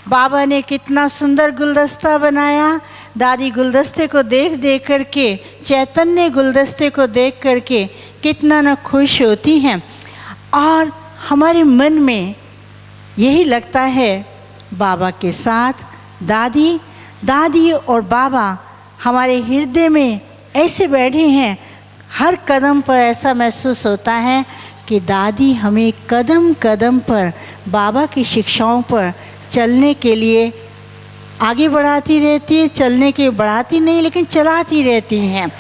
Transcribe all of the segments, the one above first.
बाबा ने कितना सुंदर गुलदस्ता बनाया। दादी गुलदस्ते को देख देख करके, चैतन्य गुलदस्ते को देख करके कितना न खुश होती हैं। और हमारे मन में यही लगता है बाबा के साथ दादी और बाबा हमारे हृदय में ऐसे बैठे हैं। हर कदम पर ऐसा महसूस होता है कि दादी हमें कदम कदम पर बाबा की शिक्षाओं पर चलने के लिए आगे बढ़ाती रहती है। चलने के बढ़ाती नहीं, लेकिन चलाती रहती हैं।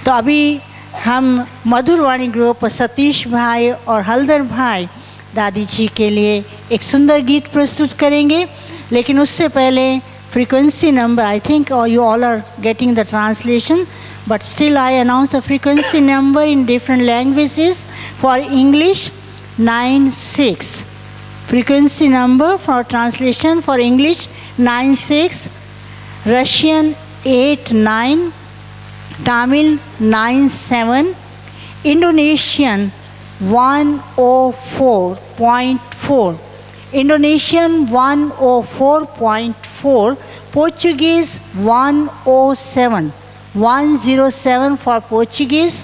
तो अभी हम मधुरवाणी ग्रुप सतीश भाई और हलदर भाई दादी जी के लिए एक सुंदर गीत प्रस्तुत करेंगे। लेकिन उससे पहले frequency number, I think you all are getting the translation, but still I announce the frequency number in different languages. For English 96, frequency number for translation for English 96, Russian 89, Tamil 97, Indonesian 104.4, Indonesian 104.4, Portuguese 107 for Portuguese,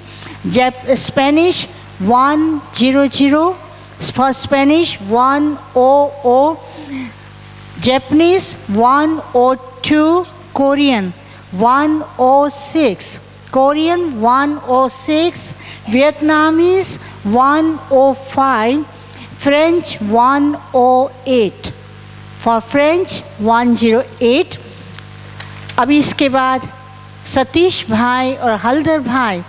Spanish 100 for Spanish, 100, Japanese 102, Korean 106, Korean 106, Vietnamese 105, French 108, for French 108। अभी इसके बाद सतीश भाई और हलदर भाई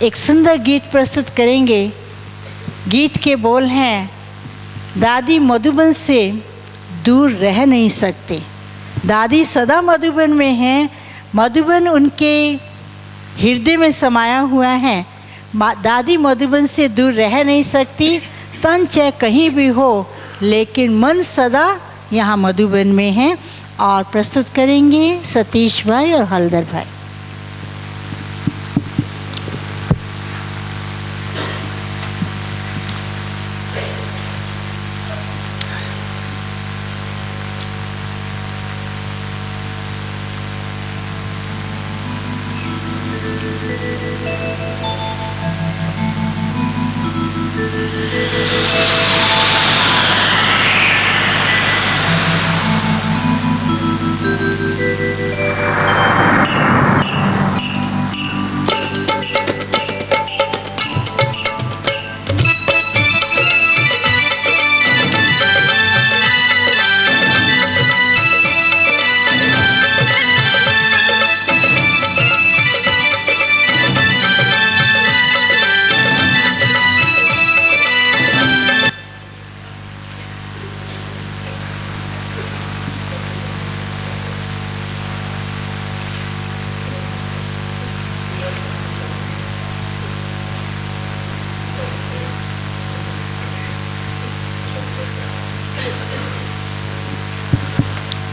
एक सुंदर गीत प्रस्तुत करेंगे। गीत के बोल हैं, दादी मधुबन से दूर रह नहीं सकते। दादी सदा मधुबन में हैं, मधुबन उनके हृदय में समाया हुआ है। दादी मधुबन से दूर रह नहीं सकती, तन चाहे कहीं भी हो, लेकिन मन सदा यहाँ मधुबन में है। और प्रस्तुत करेंगे सतीश भाई और हलदर भाई।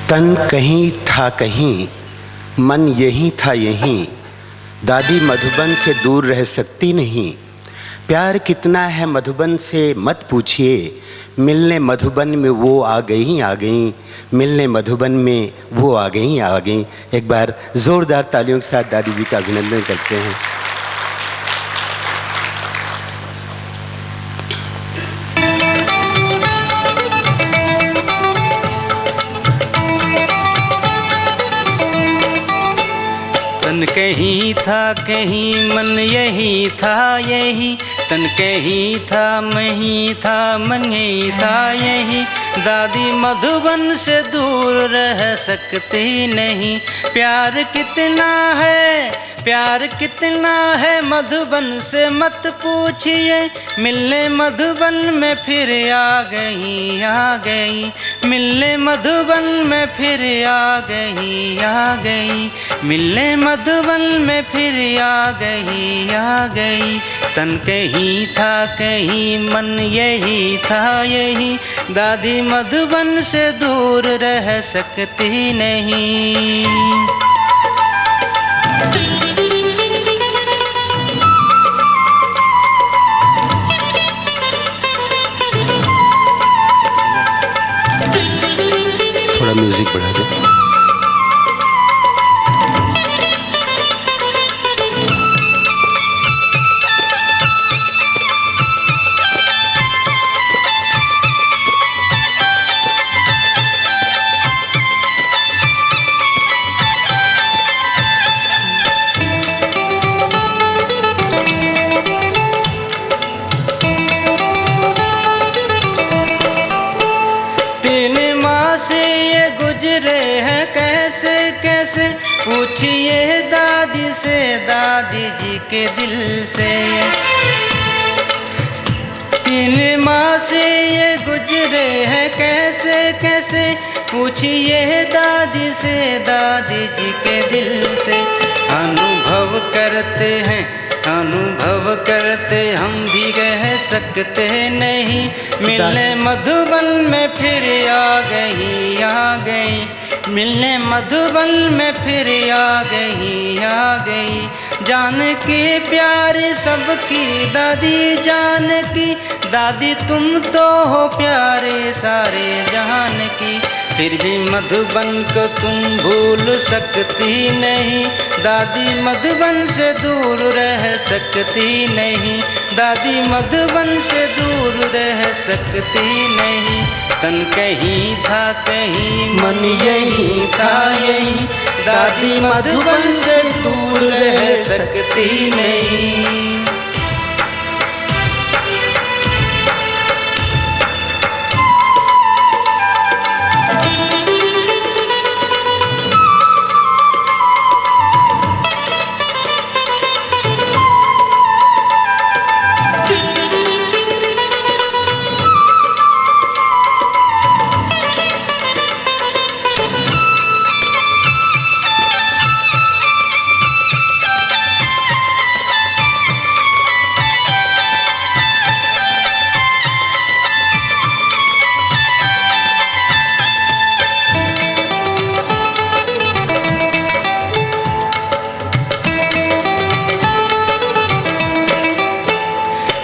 तन कहीं था कहीं, मन यहीं था यहीं, दादी मधुबन से दूर रह सकती नहीं। प्यार कितना है मधुबन से मत पूछिए, मिलने मधुबन में वो आ गई, मिलने मधुबन में वो आ गई। एक बार ज़ोरदार तालियों के साथ दादी जी का अभिनंदन करते हैं। तन कहीं था कहीं, मन यही था यही, तन कहीं था मही था, मन यही था यही, दादी मधुबन से दूर रह सकती नहीं। प्यार कितना है मधुबन से मत पूछिए, मिलने मधुबन में फिर आ गई, मिलने मधुबन में फिर आ गई, मिलने मधुबन में फिर आ गई। तन कहीं था कहीं, मन यही था यही, दादी मधुबन से दूर रह सकती नहीं। थोड़ा म्यूजिक बढ़ा दे। पूछिए दादी से, दादी जी के दिल से। 3 माह से ये गुजरे हैं कैसे कैसे, पूछिए दादी से, दादी जी के दिल से। अनुभव करते हैं, अनुभव करते हम भी कह सकते नहीं, मिलने मधुबन में फिर आ गई, मिलने मधुबन में फिर आ गई। जानकी प्यारी सबकी दादी, जानकी दादी तुम तो हो प्यारे सारे जहान की। फिर भी मधुबन को तुम भूल सकती नहीं, दादी मधुबन से दूर रह सकती नहीं, दादी मधुबन से दूर रह सकती नहीं। तन कहीं था कहीं मन यही था यही, दादी मधुबन से दूर रह सकती नहीं।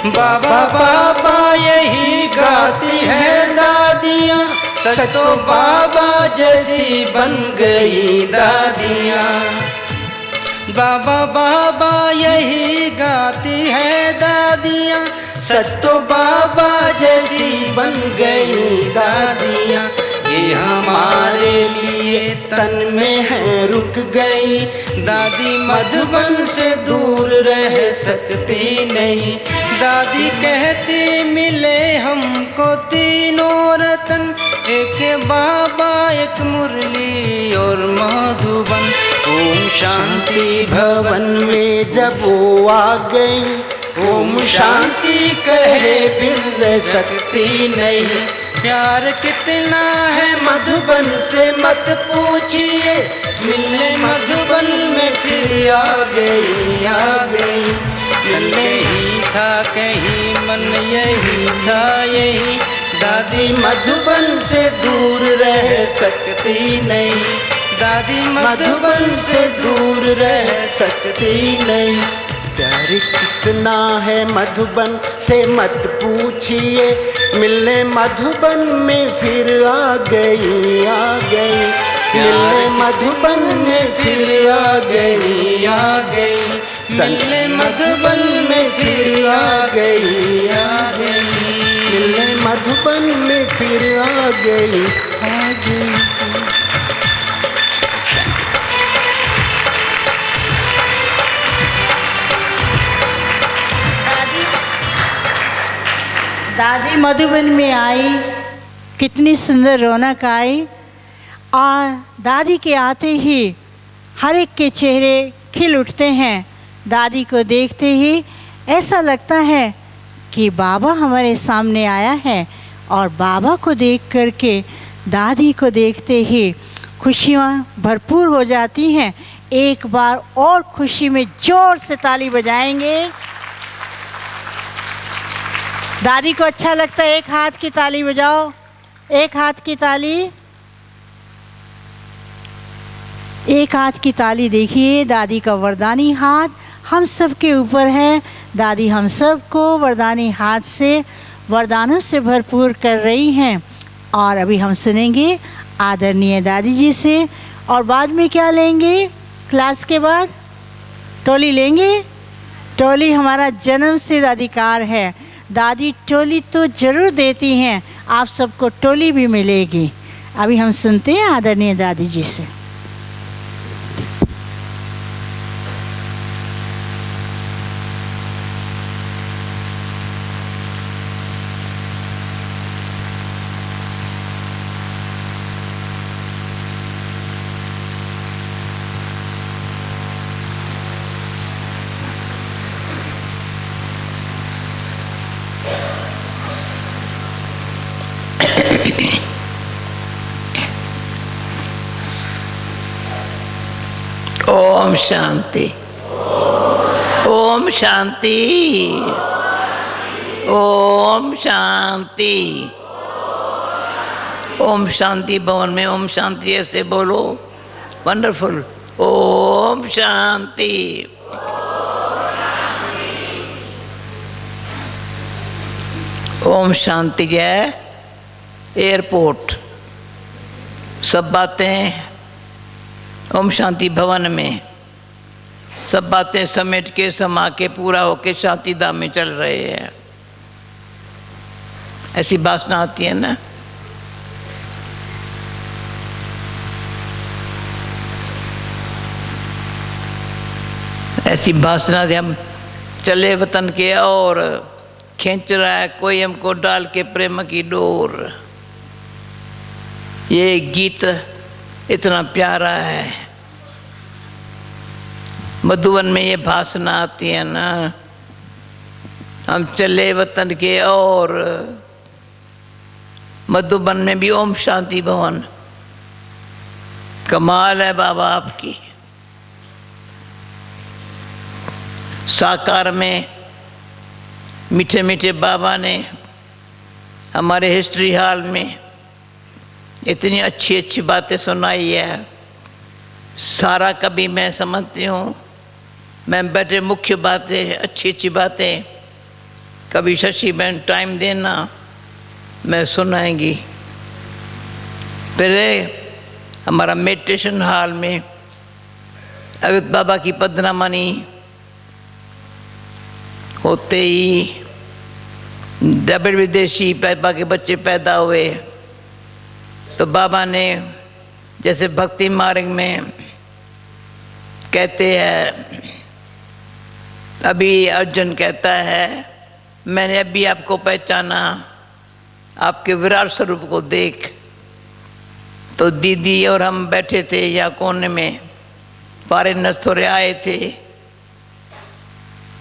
बाबा बाबा यही गाती है दादियाँ, सच तो बाबा जैसी बन गई दादियाँ। बाबा बाबा यही गाती है दादियाँ, सच तो बाबा जैसी बन गई दादियाँ। ये हमारे लिए तन में है रुक गई, दादी मधुबन से दूर रह सकती नहीं। दादी कहती मिले हमको तीनों रतन, एक बाबा एक मुरली और मधुबन। ओम शांति भवन में जब वो आ गई, ओम शांति कहे फिर रह सकती नहीं। प्यार कितना है मधुबन से मत पूछिए, मिलने मधुबन में फिर आ गई। मिलने ही था कहीं मन यही था यही, दादी मधुबन से दूर रह सकती नहीं, दादी मधुबन से दूर रह सकती नहीं। प्यार कितना है मधुबन से मत पूछिए, मिलने मधुबन में फिर आ गई। मिलने मधुबन में फिर आ गई। मिलने मधुबन में फिर आ गई। मिलने मधुबन में फिर आ गई। दादी मधुबन में आई, कितनी सुंदर रौनक आई, और दादी के आते ही हर एक के चेहरे खिल उठते हैं। दादी को देखते ही ऐसा लगता है कि बाबा हमारे सामने आया है, और बाबा को देख करके दादी को देखते ही खुशियाँ भरपूर हो जाती हैं। एक बार और खुशी में जोर से ताली बजाएंगे। दादी को अच्छा लगता है, एक हाथ की ताली बजाओ, एक हाथ की ताली, एक हाथ की ताली। देखिए दादी का वरदानी हाथ हम सब के ऊपर है। दादी हम सब को वरदानी हाथ से वरदानों से भरपूर कर रही हैं। और अभी हम सुनेंगे आदरणीय दादी जी से। और बाद में क्या लेंगे? क्लास के बाद टोली लेंगे। टोली हमारा जन्म सिद्ध अधिकार है। दादी टोली तो ज़रूर देती हैं, आप सबको टोली भी मिलेगी। अभी हम सुनते हैं आदरणीय दादी जी से। ओम शांति, ओम शांति, ओम शांति। ओम शांति भवन में ओम शांति ऐसे बोलो, वंडरफुल। ओम शांति। ओम शांति है एयरपोर्ट। सब बातें ओम शांति भवन में, सब बातें समेट के समा के पूरा होके शांति धाम में चल रहे हैं। ऐसी वासना आती है ना। ऐसी वासना से हम चले वतन के और खींच रहा है कोई हमको डाल के प्रेम की डोर। ये गीत इतना प्यारा है। मधुबन में ये भाषण आती है ना, हम चले वतन के और मधुबन में भी ओम शांति भवन। कमाल है बाबा आपकी। साकार में मीठे मीठे बाबा ने हमारे हिस्ट्री हॉल में इतनी अच्छी अच्छी बातें सुनाई है। सारा कभी मैं समझती हूँ, मैं बैठे मुख्य बातें अच्छी अच्छी बातें कभी शशि बहन टाइम देना मैं सुनाएंगी। फिर हमारा मेडिटेशन हॉल में अवित बाबा की पदनामणि होते ही डबल विदेशी बाबा के बच्चे पैदा हुए। तो बाबा ने जैसे भक्ति मार्ग में कहते हैं, अभी अर्जुन कहता है मैंने अभी आपको पहचाना, आपके विराट स्वरूप को देख। तो दीदी और हम बैठे थे या कोने में, फॉरेनर्स थोड़े आए थे।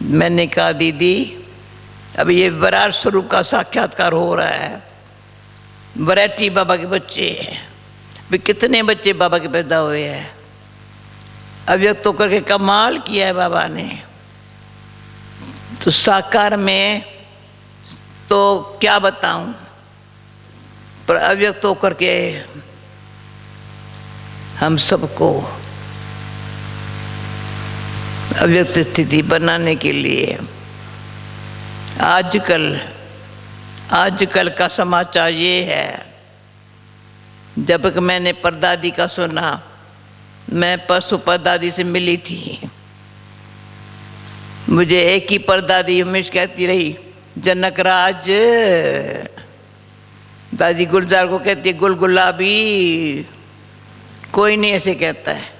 मैंने कहा दीदी अभी ये विराट स्वरूप का साक्षात्कार हो रहा है। वैरायटी बाबा के बच्चे, भी कितने बच्चे बाबा के पैदा हुए हैं। अव्यक्त होकर के कमाल किया है बाबा ने। तो साकार में तो क्या बताऊं, पर अव्यक्त होकर के हम सबको अव्यक्त स्थिति बनाने के लिए आजकल का समाचार ये है। जब कि मैंने परदादी का सुना, मैं परसों परदादी से मिली थी। मुझे एक ही परदादी हमेशा कहती रही, जनक राज। दादी गुलजार को कहती है गुल गुलाबी। कोई नहीं ऐसे कहता है।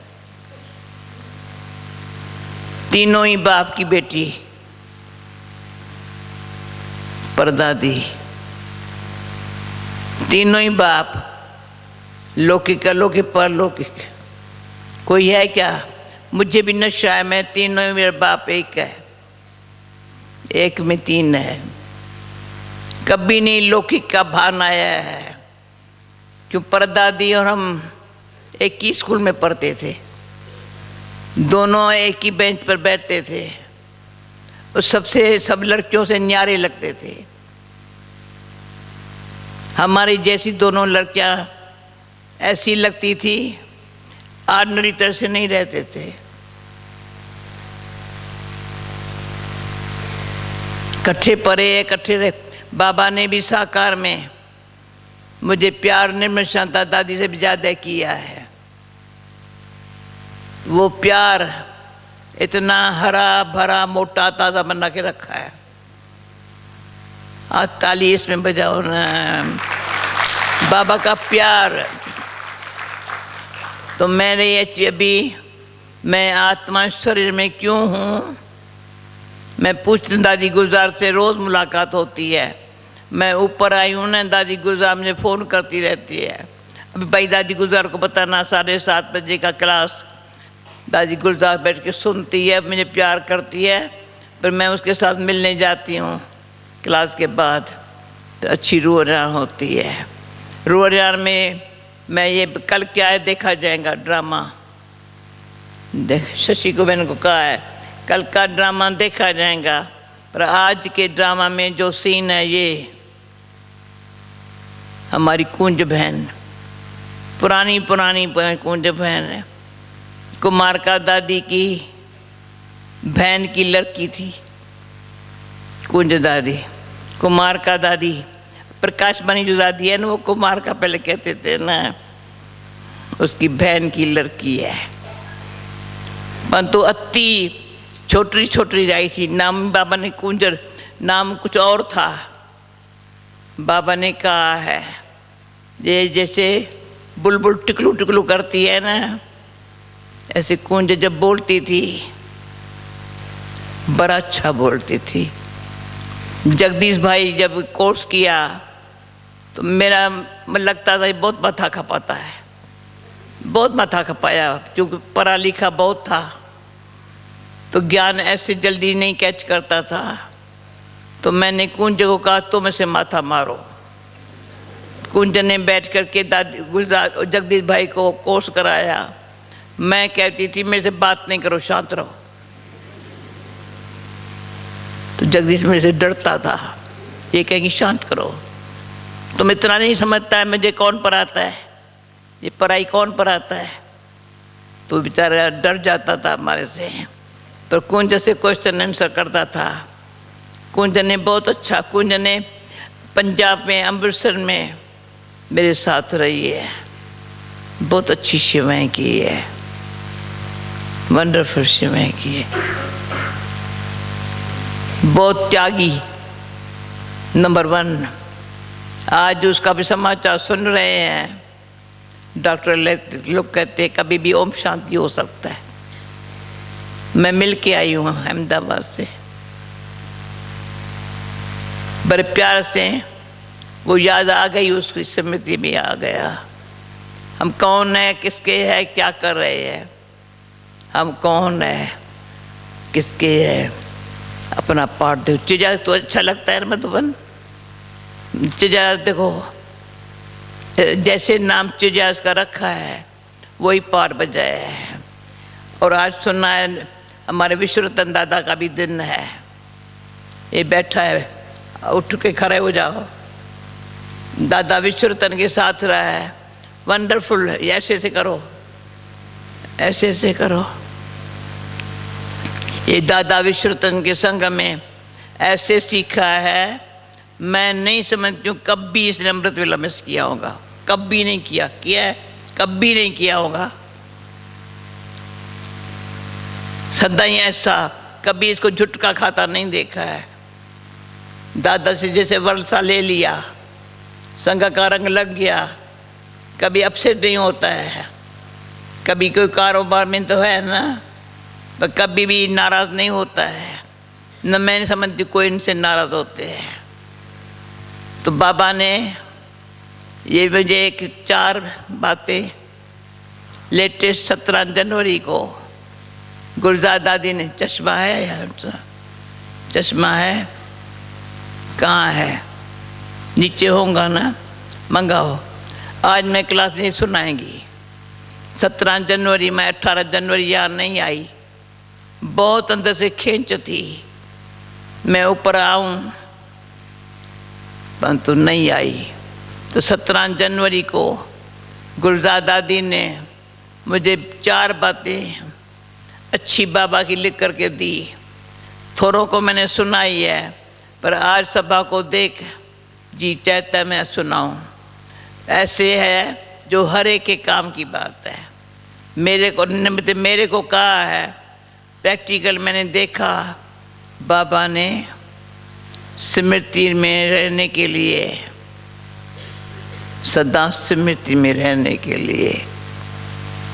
तीनों ही बाप की बेटी परदादी, तीनों ही बाप, लौकिक अलौकिक परलौकिक। कोई है क्या? मुझे भी नशा है, मैं तीनों ही, मेरा बाप एक है, एक में तीन है। कभी नहीं लौकिक का भान आया है। क्यों? परदादी और हम एक ही स्कूल में पढ़ते थे, दोनों एक ही बेंच पर बैठते थे। उस सब लड़कियों से न्यारे लगते थे। हमारी जैसी दोनों लड़कियां ऐसी लगती थी, ऑर्डिनरी तरह से नहीं रहते थे। इकट्ठे पढ़े, इकट्ठे रहे। बाबा ने भी साकार में मुझे प्यार निर्मल शांता दादी से भी ज़्यादा किया है। वो प्यार इतना हरा भरा मोटा ताज़ा बना के रखा है। आज ताली इसमें बजाओ ना। बाबा का प्यार। तो मेरे ये अभी मैं आत्मा शरीर में क्यों हूँ, मैं पूछती दादी गुलजार से रोज़ मुलाकात होती है। मैं ऊपर आई हूँ ना, दादी गुलजार मुझे फ़ोन करती रहती है। अभी भाई दादी गुलजार को बताना 7:30 बजे का क्लास, दादी गुलजार बैठ के सुनती है, मुझे प्यार करती है। फिर मैं उसके साथ मिलने जाती हूँ क्लास के बाद, तो अच्छी रूहान होती है। रूहान में मैं ये कल क्या है देखा जाएगा ड्रामा। देख शशि को मैंने को कहा है कल का ड्रामा देखा जाएगा, पर आज के ड्रामा में जो सीन है ये हमारी कुंज बहन, पुरानी कुंज बहन है, कुमार का दादी की बहन की लड़की थी कुंज दादी। कुमार का दादी प्रकाश बनी जो दादी है ना, वो कुमार का पहले कहते थे ना, उसकी बहन की लड़की है। परंतु अति छोटी आई थी। नाम बाबा ने कुंजर, नाम कुछ और था। बाबा ने कहा है ये जैसे बुलबुल टिकलू करती है ना, ऐसे कुंज जब बोलती थी बड़ा अच्छा बोलती थी। जगदीश भाई जब कोर्स किया तो मेरा लगता था बहुत माथा खपाता है, बहुत माथा खपाया, क्योंकि पढ़ा लिखा बहुत था तो ज्ञान ऐसे जल्दी नहीं कैच करता था। तो मैंने कुंज को कहा तुम ऐसे माथा मारो। कुंज ने बैठ करके दादी गुलजार जगदीश भाई को कोर्स कराया। मैं कहती थी मेरे से बात नहीं करो, शांत रहो। तो जगदीश मेरे से डरता था, ये कहेंगी शांत करो, तुम इतना नहीं समझता है मुझे कौन पढ़ाता है, ये पढ़ाई कौन पढ़ाता है। तो बेचारा डर जाता था हमारे से। पर कुंज से क्वेश्चन आंसर करता था। कुंज ने बहुत अच्छा, कुंज ने पंजाब में अमृतसर में मेरे साथ रही है, बहुत अच्छी सेवाएं की है, वंडरफुल सेवाएं की है, बहुत त्यागी, नंबर 1। आज उसका भी समाचार सुन रहे हैं, डॉक्टर लोग कहते हैं कभी भी ओम शांति हो सकता है। मैं मिल के आई हूँ अहमदाबाद से, बड़े प्यार से वो याद आ गई, उसकी स्मृति में आ गया। हम कौन है, किसके है, क्या कर रहे हैं, हम कौन है, किसके है, अपना पाठ दो। चिजा तो अच्छा लगता है मधुबन, चिजा देखो जैसे नाम चिजा इसका रखा है वही पाठ बजाया है। और आज सुनना है हमारे विश्वरतन दादा का भी दिन है। ये बैठा है, उठ के खड़े हो जाओ। दादा विश्वरतन के साथ रहा है, वंडरफुल। ऐसे ऐसे करो, ऐसे ऐसे करो। ये दादा विश्वरतन के संग में ऐसे सीखा है, मैं नहीं समझती हूँ कभी इसने अमृत वेला मिस किया होगा, कभी नहीं किया, किया है कभी नहीं किया होगा। सदा ही ऐसा, कभी इसको झुटका खाता नहीं देखा है। दादा से जैसे वर्षा ले लिया, संग का रंग लग गया, कभी अपसेट नहीं होता है। कभी कोई कारोबार में तो है ना, पर कभी भी नाराज़ नहीं होता है। न मैं समझती कोई इनसे नाराज़ होते हैं। तो बाबा ने ये मुझे एक 4 बातें लेटेस्ट 17 जनवरी को गुलजार दादी ने, चश्मा है यार, चश्मा है कहाँ है, नीचे होगा ना, मंगाओ। आज मैं क्लास नहीं सुनाएंगी। 17 जनवरी में 18 जनवरी यहाँ नहीं आई, बहुत अंदर से खींच थी मैं ऊपर आऊँ, परंतु नहीं आई। तो 17 जनवरी को गुलजार दादी ने मुझे 4 बातें अच्छी बाबा की लिख करके दी। थोड़ों को मैंने सुनाई है, पर आज सभा को देख जी चाहता मैं सुनाऊं। ऐसे है जो हर एक के काम की बात है। मेरे को कहा है, प्रैक्टिकल मैंने देखा, बाबा ने स्मृति में रहने के लिए, सदा स्मृति में रहने के लिए,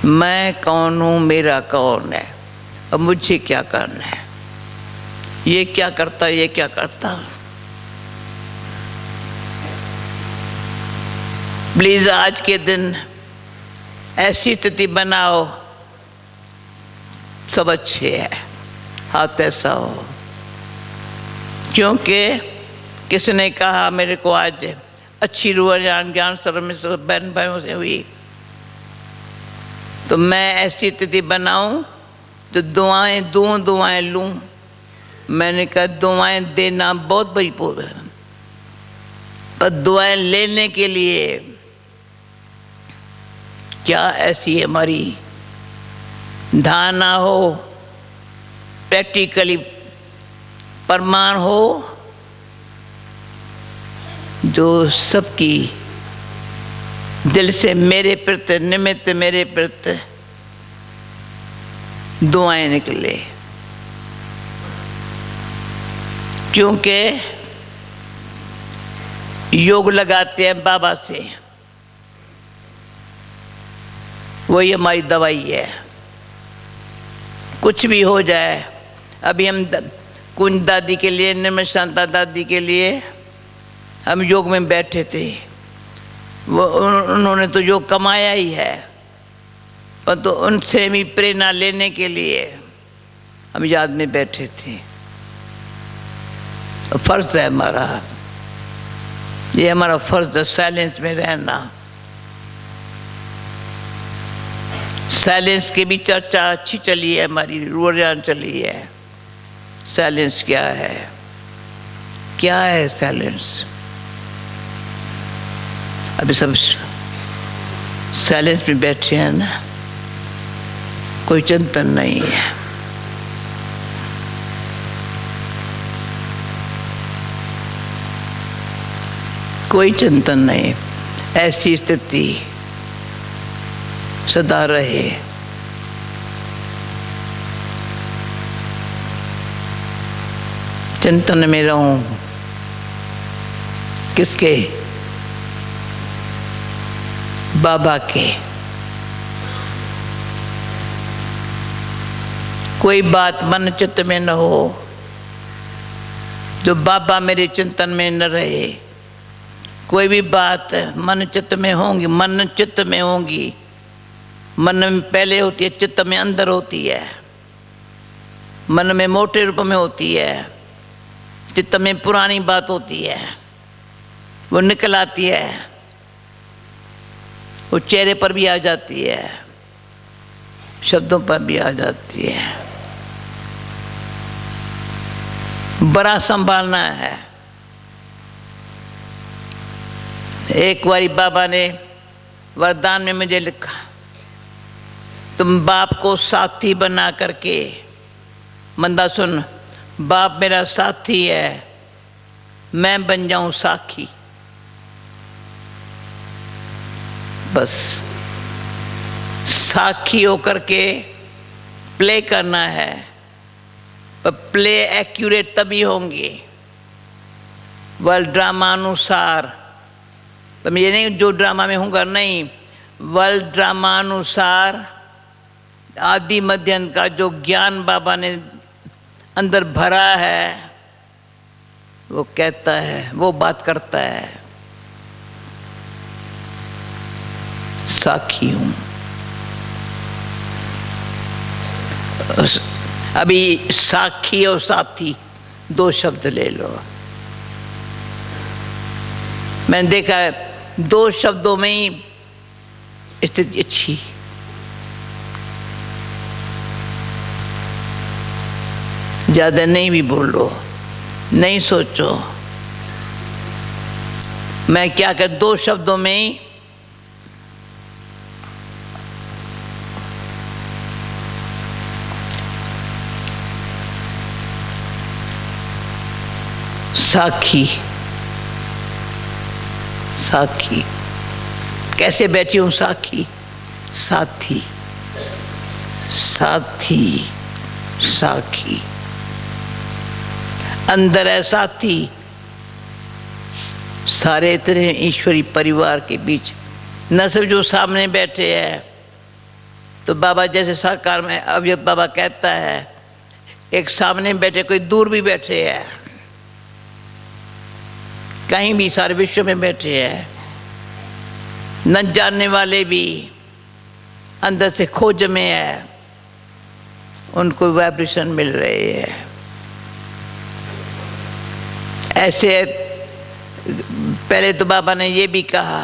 मैं कौन हूँ, मेरा कौन है, अब मुझे क्या करना है, ये क्या करता, ये क्या करता। प्लीज आज के दिन ऐसी स्थिति बनाओ, सब अच्छे है, हाथ ऐसा हो। क्योंकि किसने कहा मेरे को आज अच्छी रूह ज्ञान सर्व में बहन भाइयों से हुई, तो मैं ऐसी स्थिति बनाऊं तो दुआएं लूं। मैंने कहा दुआएं देना बहुत बड़ी पोल है, पर दुआएं लेने के लिए क्या ऐसी हमारी धारणा हो, प्रैक्टिकली प्रमाण हो, जो सबकी दिल से मेरे प्रति निमित्त, मेरे प्रति दुआएं निकले। क्योंकि योग लगाते हैं बाबा से, वही हमारी दवाई है। कुछ भी हो जाए, अभी हम कुंज दादी के लिए, निर्मल शांता दादी के लिए हम योग में बैठे थे, वो उन्होंने तो योग कमाया ही है, पर तो उनसे भी प्रेरणा लेने के लिए हम याद में बैठे थे। फर्ज है हमारा, ये हमारा फर्ज है, साइलेंस में रहना। साइलेंस की भी चर्चा अच्छी चली है, हमारी रूहान चली है। साइलेंस क्या है, क्या है साइलेंस? अभी सब साइलेंस में बैठे हैं ना, कोई चिंतन नहीं है। कोई चिंतन नहीं, ऐसी स्थिति सदा रहे। चिंतन में रहूं, किसके? बाबा के। कोई बात मन चित्त में न हो जो बाबा मेरे चिंतन में न रहे। कोई भी बात मन चित्त में होंगी, मन चित्त में होंगी, मन में पहले होती है, चित्त में अंदर होती है, मन में मोटे रूप में होती है, चित्त में पुरानी बात होती है, वो निकल आती है, वो चेहरे पर भी आ जाती है, शब्दों पर भी आ जाती है। बड़ा संभालना है। एक बारी बाबा ने वरदान में मुझे लिखा, तुम बाप को साथी बना करके, मंदा सुन, बाप मेरा साथी है, मैं बन जाऊं साखी। बस साखी होकर के प्ले करना है, पर प्ले एक्यूरेट तभी होंगे वर्ल्ड ड्रामा अनुसार। तो ये नहीं जो ड्रामा में हूँगा, नहीं, वर्ल्ड ड्रामा अनुसार आदि मध्य अंत का जो ज्ञान बाबा ने अंदर भरा है, वो कहता है, वो बात करता है। साखी हूँ। अभी साखी और साथी दो शब्द ले लो। मैंने देखा है दो शब्दों में ही स्थिति अच्छी। ज्यादा नहीं भी बोलो, नहीं सोचो। मैं क्या कर, दो शब्दों में ही साखी, साखी। कैसे बैठी हूँ साखी, साथी साथी साखी, अंदर है साथी, सारे इतने ईश्वरी परिवार के बीच, न सिर्फ जो सामने बैठे हैं। तो बाबा जैसे साकार में अव्यक्त बाबा कहता है, एक सामने बैठे, कोई दूर भी बैठे हैं, कहीं भी सारे विश्व में बैठे हैं, न जानने वाले भी अंदर से खोज में है, उनको वाइब्रेशन मिल रही है। ऐसे पहले तो बाबा ने ये भी कहा,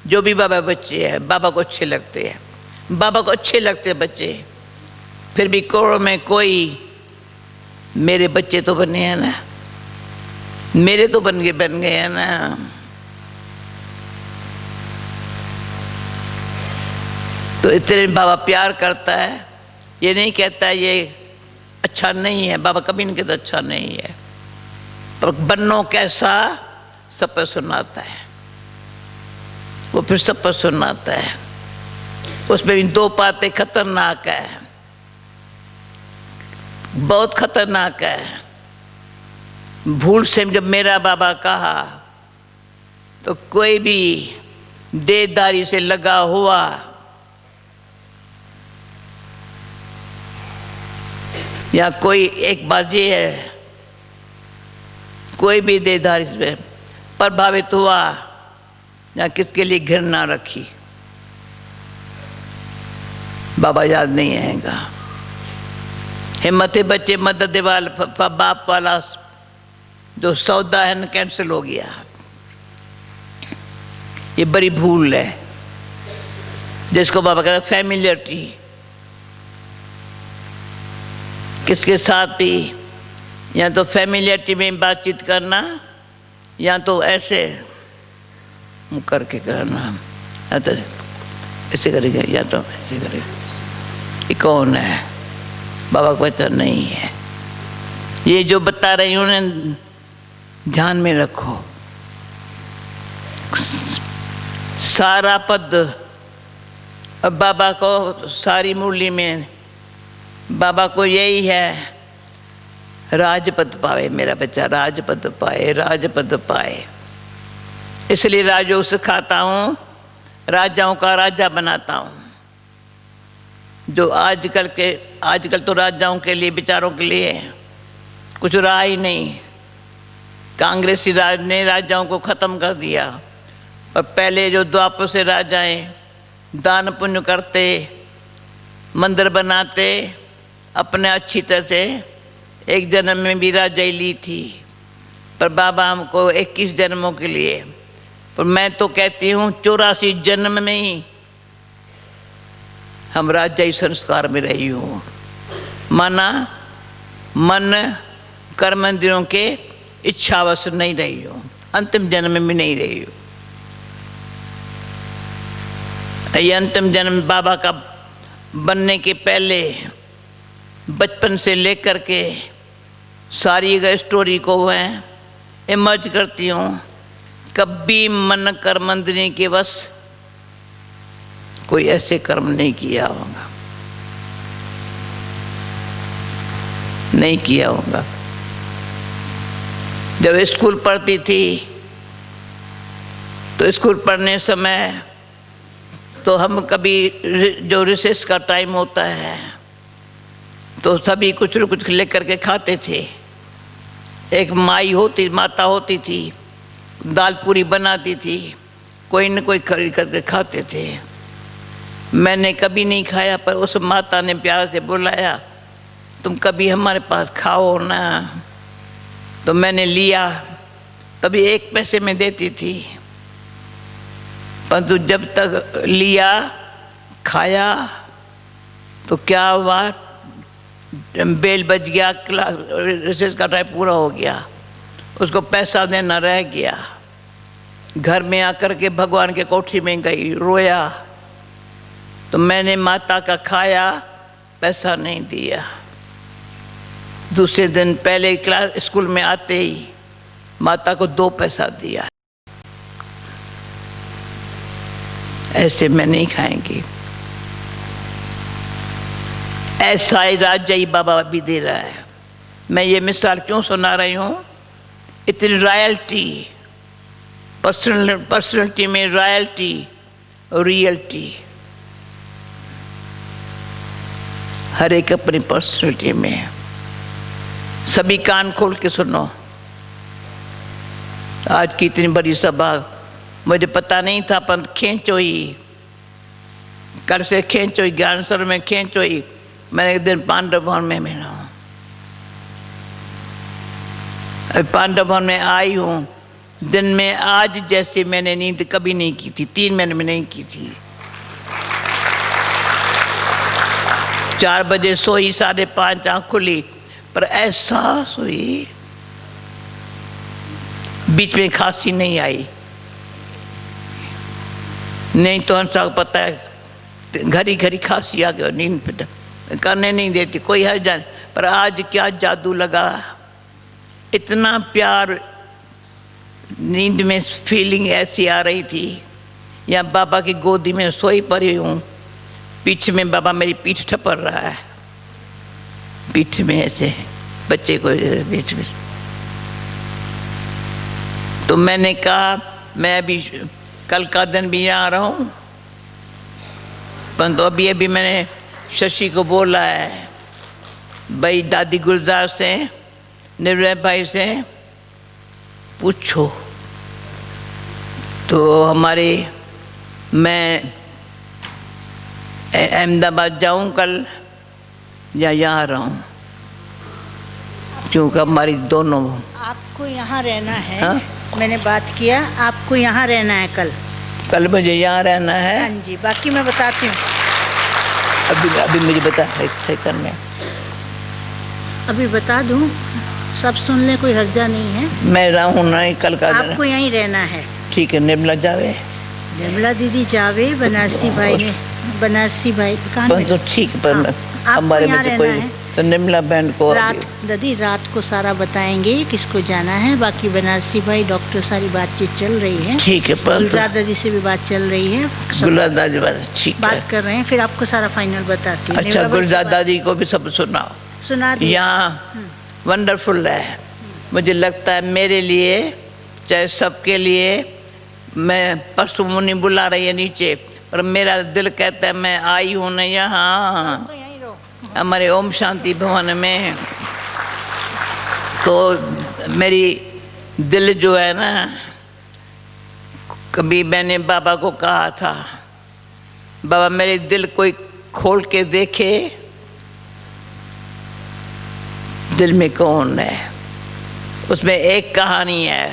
जो भी बाबा बच्चे हैं बाबा को अच्छे लगते हैं, बाबा को अच्छे लगते हैं बच्चे, फिर भी करोड़ों में कोई मेरे बच्चे तो बने हैं ना, मेरे तो बन गए हैं ना। तो इतने बाबा प्यार करता है, ये नहीं कहता ये अच्छा नहीं है, बाबा कभी नहीं कहता अच्छा नहीं है, पर बनो कैसा सब पर सुनाता है, वो फिर सब पर सुनाता है। उसमें भी दो बातें खतरनाक है, बहुत खतरनाक है। भूल से जब मेरा बाबा कहा तो कोई भी देहदारी से लगा हुआ या कोई, एक बात ये है, कोई भी देहदारी से प्रभावित हुआ या किसके लिए घृणा रखी, बाबा याद नहीं आएगा। हिम्मत बच्चे मदद वाला बाप वाला जो सौदा है ना कैंसिल हो गया, ये बड़ी भूल है, जिसको बाबा कहते हैं फैमिलियरिटी। किसके साथ भी या तो फैमिलियरिटी में बातचीत करना, या तो ऐसे मुँह करके करना, या तो ऐसे करेगा या तो ऐसे करेगा। ये कौन है? बाबा को पता नहीं है। ये जो बता रही हूँ ना, ध्यान में रखो। सारा पद अब बाबा को, सारी मुरली में बाबा को यही है, राजपद पावे मेरा बच्चा, राजपद पाए, राजपद पाए। इसलिए राजयोग सिखाता हूँ, राजाओं का राजा बनाता हूँ। जो आजकल तो राजाओं के लिए, विचारों के लिए कुछ रहा ही नहीं। कांग्रेसी राज ने राजाओं को ख़त्म कर दिया, पर पहले जो द्वापर से राजाएं दान पुण्य करते, मंदिर बनाते, अपने अच्छी तरह से एक जन्म में भी राजाई ली थी, पर बाबा हमको 21 जन्मों के लिए, पर मैं तो कहती हूँ 84 जन्म में ही हम राजाई संस्कार में रही हूँ। माना मन कर्म इंद्रियों के इच्छावश नहीं रही हूँ, अंतिम जन्म में भी नहीं रही हूँ। ये अंतिम जन्म बाबा का बनने के पहले बचपन से लेकर के सारी स्टोरी को मैं इमर्ज करती हूँ। कभी मन कर्म इंद्रियों के वश कोई ऐसे कर्म नहीं किया होगा, नहीं किया होगा। जब स्कूल पढ़ती थी तो स्कूल पढ़ने समय तो हम कभी जो रिसेस का टाइम होता है तो सभी कुछ न कुछ लेकर के खाते थे। एक माता होती थी, दाल पूरी बनाती थी, कोई न कोई खरीद करके खाते थे। मैंने कभी नहीं खाया, पर उस माता ने प्यार से बुलाया, तुम कभी हमारे पास खाओ ना। तो मैंने लिया, तभी 1 पैसे में देती थी, परंतु जब तक लिया खाया तो क्या हुआ, बेल बज गया, रिसेस का टाइम पूरा हो गया, उसको पैसा देना रह गया। घर में आकर के भगवान के कोठी में गई, रोया, तो मैंने माता का खाया, पैसा नहीं दिया। दूसरे दिन पहले क्लास स्कूल में आते ही माता को 2 पैसा दिया। ऐसे मैं नहीं खाएंगी। ऐसा ही राजाई बाबा भी दे रहा है। मैं ये मिसाल क्यों सुना रही हूँ? इतनी रॉयल्टी, पर्सनैलिटी में रॉयल्टी और रियलिटी, हर एक अपनी पर्सनैलिटी में है। सभी कान खोल के सुनो। आज की इतनी बड़ी सभा मुझे पता नहीं था, पर खेचोई, कल से खेचोई, ज्ञानसर में खेचोई। मैंने एक दिन पांडव भवन में मिला हूँ, पांडव भवन में आई हूँ। दिन में आज जैसे मैंने नींद कभी नहीं की थी, 3 महीने में नहीं की थी। 4 बजे सोई, 5:30 आँख खुली, पर ऐसा सोई, बीच में खांसी नहीं आई। नहीं तो हमको पता है घड़ी घड़ी खांसी आ गई, नींद पे करने नहीं देती कोई हर जान। पर आज क्या जादू लगा, इतना प्यार, नींद में फीलिंग ऐसी आ रही थी। या बाबा की गोदी में सोई पड़ी हूँ, पीछे में बाबा मेरी पीठ ठपर रहा है, पीठ में ऐसे बच्चे को पीठ में। तो मैंने कहा मैं अभी कल का दिन भी यहाँ रहा हूँ, परंतु अभी मैंने शशि को बोला है, भाई दादी गुलजार से, निर्भय भाई से पूछो। तो हमारे, मैं अहमदाबाद जाऊँ कल या यहाँ रहूँ, क्योंकि हमारी दोनों। आपको यहाँ रहना है? हाँ? मैंने बात किया, आपको यहाँ रहना है कल मुझे यहाँ रहना है। हाँ जी, बाकी मैं बताती हूँ। अभी मुझे बता करने, अभी बता दूँ, सब सुन ले, कोई हर्जा नहीं है। मैं रहूँ नहीं कल का दिन। आपको यहीं रहना है। ठीक है। निर्मला जावे, निर्मला दीदी जावे, बनारसी भाई ने, बनारसी भाई कहाँ? तो ठीक, पर हमारे में से कोई तो निर्मला बहन को रात, दादी रात को सारा बताएंगे किसको जाना है। बाकी बनारसी भाई, डॉक्टर, सारी बातचीत चल रही है। ठीक है। गुलजार दादी से भी बात चल रही है, गुलजार दादी ठीक बात कर रहे हैं, फिर आपको सारा फाइनल बताती हूँ। अच्छा, गुलजार दादी को भी सब सुनाओ। सुना दिया। यहाँ वंडरफुल है। मुझे लगता है मेरे लिए, चाहे सबके लिए, मैं परसों मुनि बुला रही है नीचे, पर मेरा दिल कहता है मैं आई हूँ ना यहाँ हमारे ओम शांति भवन में। तो मेरी दिल जो है ना, कभी मैंने बाबा को कहा था, बाबा मेरे दिल कोई खोल के देखे, दिल में कौन है। उसमें एक कहानी है,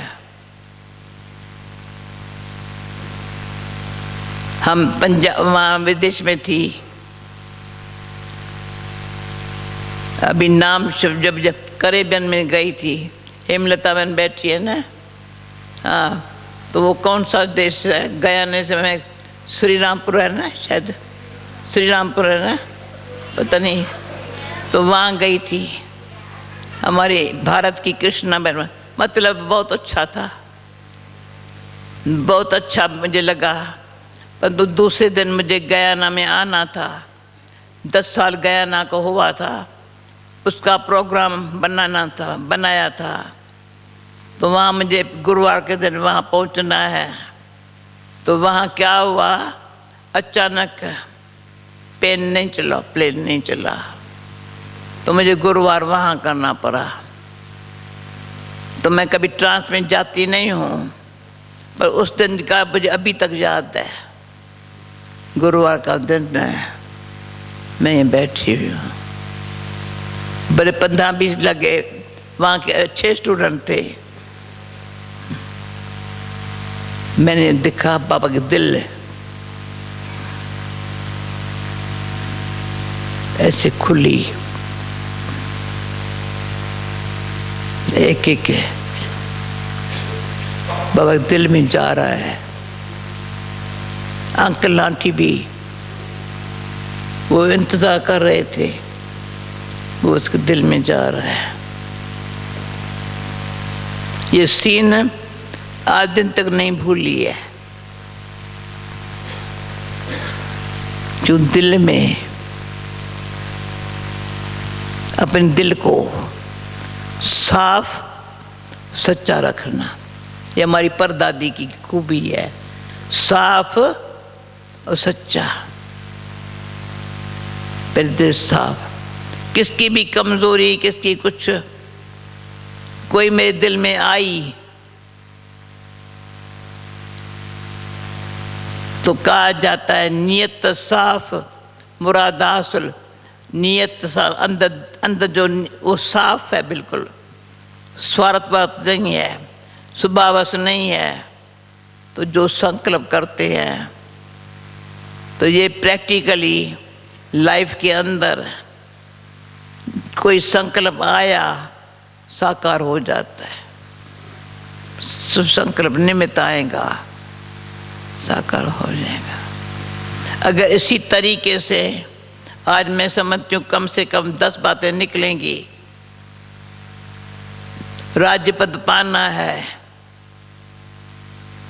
हम पंजाब, वहाँ विदेश में थी, अभी नाम जब करेबियन में गई थी, हेमलता बहन बैठी है ना, हाँ, तो वो कौन सा देश है, गयाने से, मैं श्री रामपुर है ना, शायद श्री रामपुर है ना, पता नहीं। तो वहाँ गई थी हमारी भारत की कृष्णा बहन, मतलब बहुत अच्छा था, बहुत अच्छा मुझे लगा। परंतु दूसरे दिन मुझे गयाना में आना था, 10 साल गयाना को हुआ था, उसका प्रोग्राम बनाया था। तो वहाँ मुझे गुरुवार के दिन वहाँ पहुँचना है। तो वहाँ क्या हुआ, अचानक प्लेन नहीं चला, तो मुझे गुरुवार वहाँ करना पड़ा। तो मैं कभी ट्रांस में जाती नहीं हूँ, पर उस दिन का मुझे अभी तक याद है। गुरुवार का दिन है, मैं ये बैठी हुई हूँ, बड़े 15-20 लगे, वहाँ के अच्छे स्टूडेंट थे। मैंने देखा बाबा के दिल ऐसे खुली, एक एक बाबा के दिल में जा रहा है। अंकल आंटी भी वो इंतजार कर रहे थे, वो उसके दिल में जा रहा है। ये सीन आज दिन तक नहीं भूली है। जो दिल में अपने दिल को साफ सच्चा रखना, ये हमारी परदादी की खूबी है, साफ और सच्चा। फिर दिल साफ, किसकी भी कमजोरी, किसकी कुछ कोई मेरे दिल में आई तो कहा जाता है नियत साफ मुराद हासिल। नियत साफ, अंदर जो वो साफ है, बिल्कुल स्वार्थ बात नहीं है, सुबह नहीं है, तो जो संकल्प करते हैं तो ये प्रैक्टिकली लाइफ के अंदर कोई संकल्प आया साकार हो जाता है। शुभ संकल्प निमित्त आएगा साकार हो जाएगा। अगर इसी तरीके से आज मैं समझती हूँ कम से कम 10 बातें निकलेंगी। राज्य पद पाना है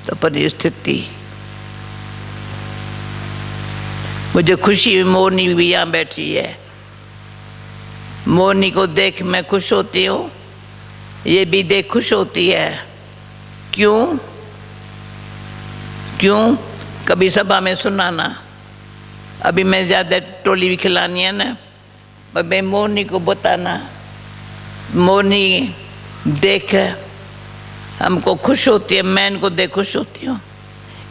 तो परिस्थिति, मुझे खुशी, मोरनी भी यहाँ बैठी है, मोरनी को देख मैं खुश होती हूँ, ये भी देख खुश होती है। क्यों? क्यों? कभी सभा में सुनाना, अभी मैं ज़्यादा टोली भी खिलानी है ना, पर मैं मोरनी को बताना, मोरनी देख हमको खुश होती है, मैं इनको देख खुश होती हूँ।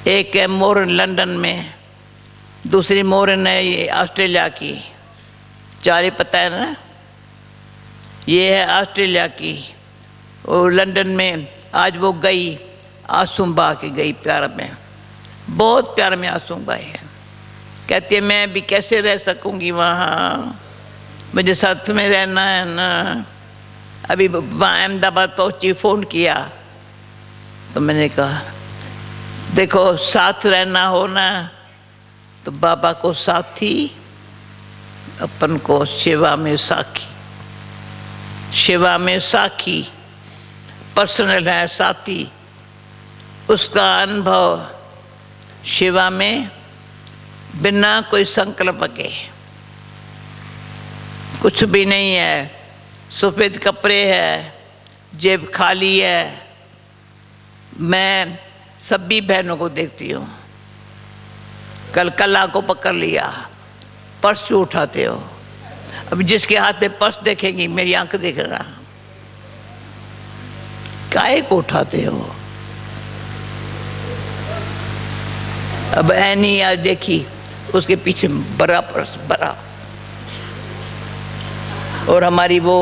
एक है मोरन लंदन में, दूसरी मोरन है ये ऑस्ट्रेलिया की, 4 ही पता है ना। ये है ऑस्ट्रेलिया की, और लंदन में आज वो गई, आंसू बहा के गई, प्यार में, बहुत प्यार में आंसू बहाए हैं। कहती है मैं भी कैसे रह सकूंगी वहाँ, मुझे साथ में रहना है ना। अभी वहाँ अहमदाबाद पहुँची, फ़ोन किया तो मैंने कहा देखो साथ रहना हो ना तो बाबा को साथी, अपन को सेवा में साखी। सेवा में साखी पर्सनल है, साथी उसका अनुभव सेवा में बिना कोई संकल्प के, कुछ भी नहीं है, सफ़ेद कपड़े है, जेब खाली है। मैं सभी बहनों को देखती हूँ, कल कला को पकड़ लिया, पर्स क्यों उठाते हो? अब जिसके हाथ में पर्स देखेंगी मेरी आंख देख रहा, काहे को उठाते हो? अब ऐनी आज देखी, उसके पीछे बड़ा पर्स, बड़ा। और हमारी वो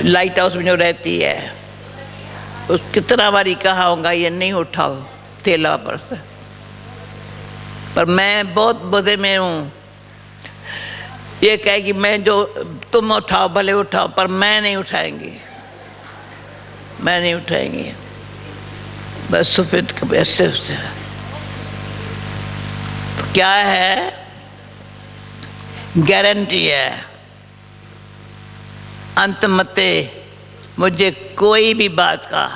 लाइट हाउस में जो रहती है, उस कितना बारी कहा होगा ये नहीं उठाओ थैला पर्स, पर मैं बहुत बुद्धे में हूँ। ये कहे कि मैं जो तुम उठाओ भले उठाओ, पर मैं नहीं उठाएंगी, मैं नहीं उठाएंगी। बस सफ़ेद कब ऐसे उससे तो क्या है, गारंटी है अंत मते मुझे कोई भी बात का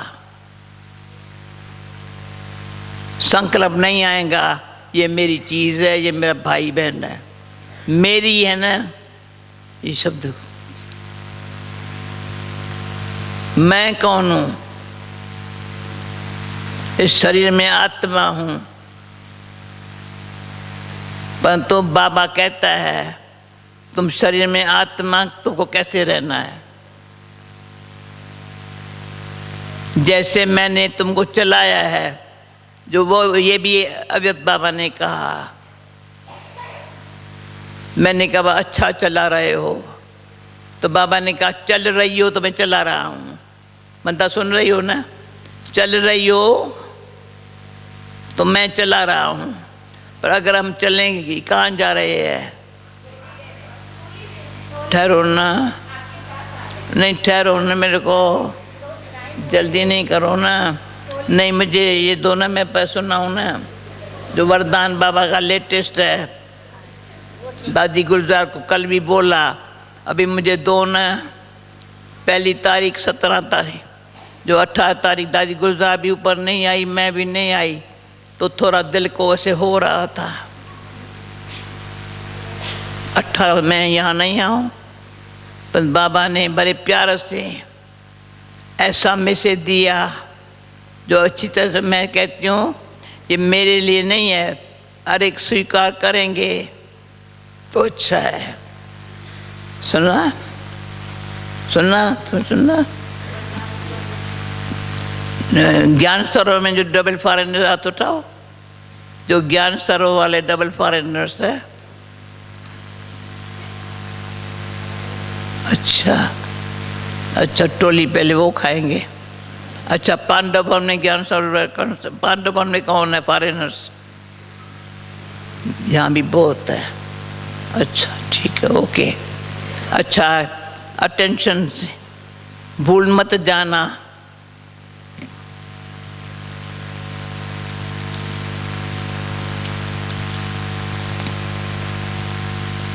संकल्प नहीं आएगा ये मेरी चीज़ है, ये मेरा भाई बहन है, मेरी है ना। ये शब्द मैं कौन हूँ? इस शरीर में आत्मा हूँ, परंतु बाबा कहता है तुम शरीर में आत्मा, तुमको कैसे रहना है? जैसे मैंने तुमको चलाया है, जो वो ये भी अव्यक्त बाबा ने कहा, मैंने कहा अच्छा चला रहे हो, तो बाबा ने कहा चल रही हो तो मैं चला रहा हूँ, मतलब सुन रही हो ना, चल रही हो तो मैं चला रहा हूँ। पर अगर हम चलेंगे कहाँ जा रहे हैं? ठहरो ना, नहीं ठहरो ना, मेरे को जल्दी नहीं करो ना, नहीं मुझे ये दो ना, मैं पर सुनाऊँ ना, जो वरदान बाबा का लेटेस्ट है, दादी गुलजार को कल भी बोला, अभी मुझे दो ना, पहली तारीख 17 तारीख, जो 18 तारीख दादी गुलजार भी ऊपर नहीं आई, मैं भी नहीं आई, तो थोड़ा दिल को ऐसे हो रहा था, 18 मैं यहाँ नहीं आऊँ, पर बाबा ने बड़े प्यार से ऐसा मैसेज दिया जो अच्छी तरह से मैं कहती हूँ ये मेरे लिए नहीं है, हर एक स्वीकार करेंगे तो अच्छा है। सुनना सुनना तुम सुनना। ज्ञान सरोवर में जो डबल फॉरेनर हाथ उठाओ, जो ज्ञान सरोवर वाले डबल फॉरेनर्स है। अच्छा अच्छा, टोली पहले वो खाएंगे। अच्छा, पांडव भवन में ज्ञान सरोवर, पांडव भवन में कौन है फॉरेनर्स? यहाँ भी बहुत है। अच्छा ठीक है, ओके। अच्छा, अटेंशन से भूल मत जाना।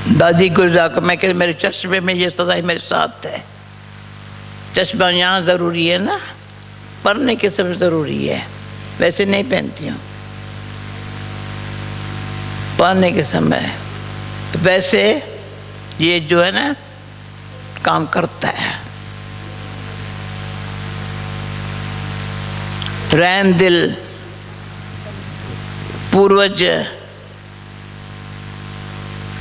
दादी गुजरा को मैं कहती मेरे चश्मे में ये सदा मेरे साथ है। चश्मा यहाँ ज़रूरी है ना, पढ़ने के समय ज़रूरी है, वैसे नहीं पहनती हूँ पढ़ने के समय। वैसे ये जो है ना काम करता है। रहम दिल पूर्वज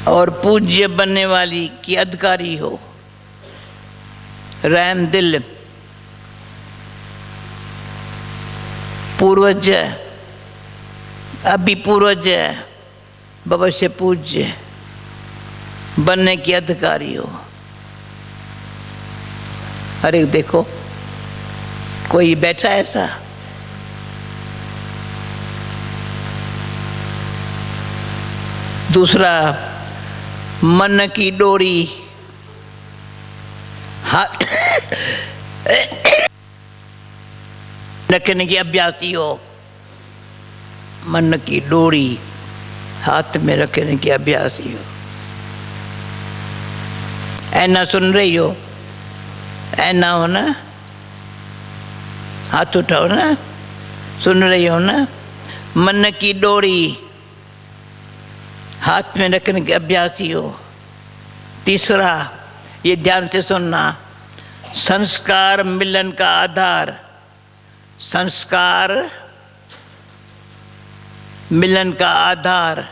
और पूज्य बनने वाली की अधिकारी हो। रहम दिल पूर्वज, अभी पूर्वज भविष्य पूज्य बनने की अधिकारी हो। अरे देखो कोई बैठा ऐसा, दूसरा मन की डोरी हाथ रखने की अभ्यासी हो। मन की डोरी हाथ में रखने की अभ्यासी हो। ऐना सुन रही हो? ऐना हो ना, हाथ उठाओ ना, सुन रही हो ना? मन की डोरी हाथ में रखने के अभ्यासी हो। तीसरा, ये ध्यान से सुनना, संस्कार मिलन का आधार। संस्कार मिलन का आधार।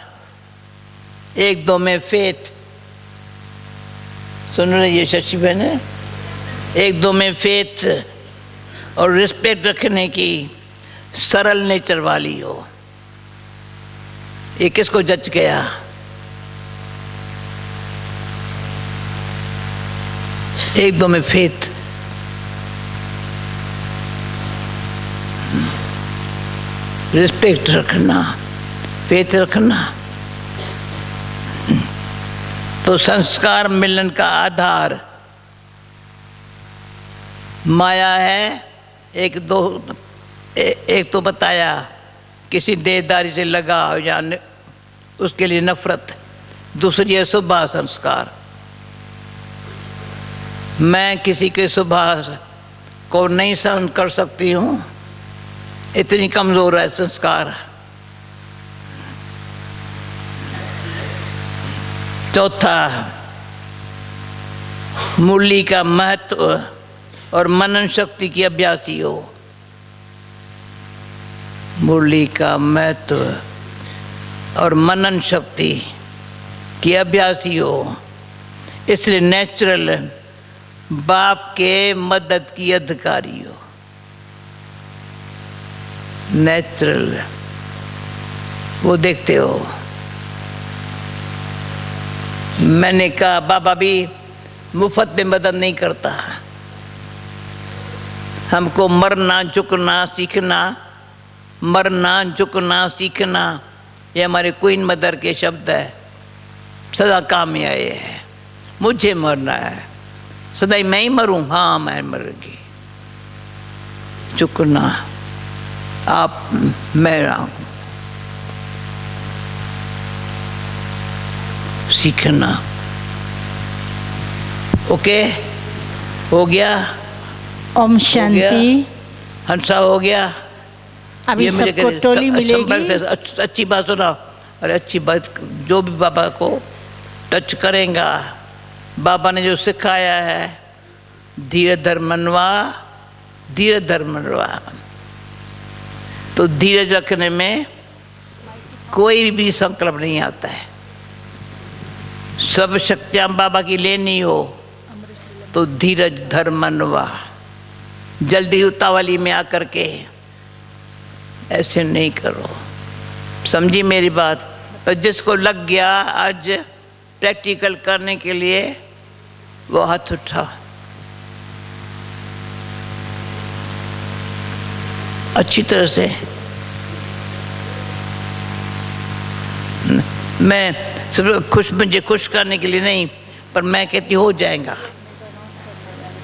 एक दो में फेथ, सुन रही है शशि बहन? एक दो में फेथ और रिस्पेक्ट रखने की सरल नेचर वाली हो। ये किसको जच गया? एक दो में फेथ, रिस्पेक्ट रखना, फेथ रखना। तो संस्कार मिलन का आधार माया है। एक तो बताया किसी देहदारी से लगाव या उसके लिए नफरत। दूसरी है स्वभाव संस्कार। मैं किसी के स्वभाव को नहीं सहन कर सकती हूँ, इतनी कमज़ोर है संस्कार। चौथा, मुरली का महत्व और मनन शक्ति की अभ्यासी हो। मुरली का महत्व और मनन शक्ति की अभ्यासी हो। इसलिए नेचुरल बाप के मदद की अधिकारी हो। नेचुरल वो देखते हो। मैंने कहा बाबा भी मुफ्त में मदद नहीं करता, हमको मरना झुकना सीखना, मरना झुकना सीखना, ये हमारे क्वीन मदर के शब्द है। सदा काम में आए हैं, मुझे मरना है, सदा मैं ही मरूं। हाँ मैं मरूंगी। झुकना, आप मैं रहूं, सीखना। ओके, हो गया? ओम शांति। हंसा हो गया? अभी सबको टोली मिलेगी। अच्छी बात सुना। अरे अच्छी बात, जो भी बाबा को टच करेगा। बाबा ने जो सिखाया है, धीरे धर्मन्वा, धीरे धर्मन्वा, तो धीरज रखने में कोई भी संकल्प नहीं आता है। सब शक्तियाँ बाबा की लेनी हो तो धीरज धर्मन्वा, जल्दी उतावली में आकर के ऐसे नहीं करो। समझी मेरी बात? और जिसको लग गया आज प्रैक्टिकल करने के लिए वो हाथ उठा। अच्छी तरह से मैं सिर्फ मुझे खुश करने के लिए नहीं, पर मैं कहती हो जाएगा।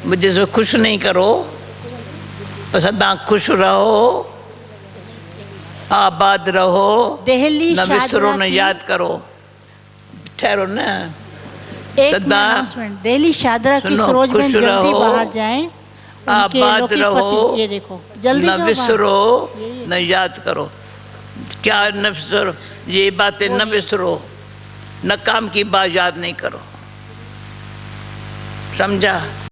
मुझे सिर्फ खुश नहीं करो, सदा खुश रहो, आबाद रहो, दिल्ली न विसरो न की याद करो। ठहरो ना, एक सदा announcement, दिल्ली शादरा की सुनो, सरोज खुश बहन जल्दी रहो, बाहर जाएं। उनके आबाद लौकिक रहो, पति, ये देखो जल्दी न जाओ बाहर। विसरो न याद करो। क्या न विसरो, ये बातें न विसरो, न काम की बात याद नहीं करो। समझा?